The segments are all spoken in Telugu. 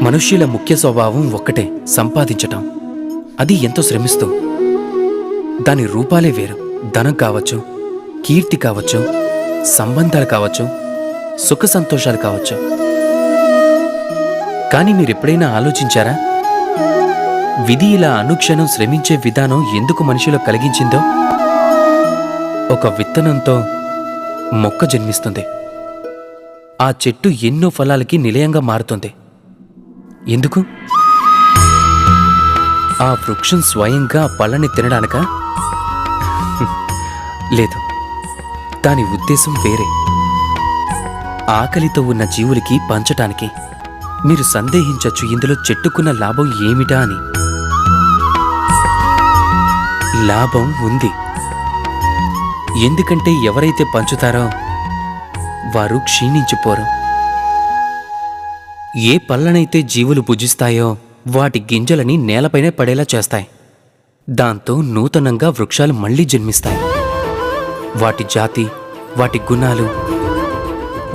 మనుష్యుల ముఖ్య స్వభావం ఒక్కటే, సంపాదించటం. అది ఎంతో శ్రమిస్తూ. దాని రూపాలే వేరు. ధనం కావచ్చు, కీర్తి కావచ్చు, సంబంధాలు కావచ్చు, సుఖ సంతోషాలు కావచ్చు. కానీ మీరెప్పుడైనా ఆలోచించారా, విధి ఇలా అనుక్షణం శ్రమించే విధానం ఎందుకు మనిషిలో కలిగించిందో? ఒక విత్తనంతో మొక్క జన్మిస్తుంది. ఆ చెట్టు ఎన్నో ఫలాలకి నిలయంగా మారుతుంది. ఎందుకు? ఆ వృక్షం స్వయంగా పళ్ళని తినడానికా? లేదు, దాని ఉద్దేశం వేరే. ఆకలితో ఉన్న జీవులకి పంచటానికి. మీరు సందేహించచ్చు ఇందులో చెట్టుకున్న లాభం ఏమిటా అని. లాభం ఉంది. ఎందుకంటే ఎవరైతే పంచుతారో వారు క్షీణించిపోరు. ఏ పళ్ళనైతే జీవులు భుజిస్తాయో వాటి గింజలని నేలపైనే పడేలా చేస్తాయి. దాంతో నూతనంగా వృక్షాలు మళ్లీ జన్మిస్తాయి. వాటి జాతి, వాటి గుణాలు,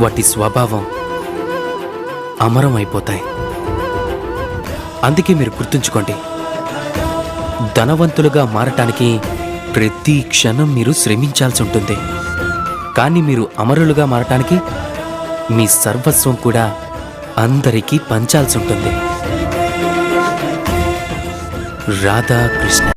వాటి స్వభావం అమరం అయిపోతాయి. అందుకే మీరు గుర్తుంచుకోండి, ధనవంతులుగా మారటానికి ప్రతి క్షణం మీరు శ్రమించాల్సి ఉంటుంది. కానీ మీరు అమరులుగా మారటానికి మీ సర్వస్వం కూడా అందరికీ పంచాల్సి ఉంటుంది. రాధాకృష్ణ.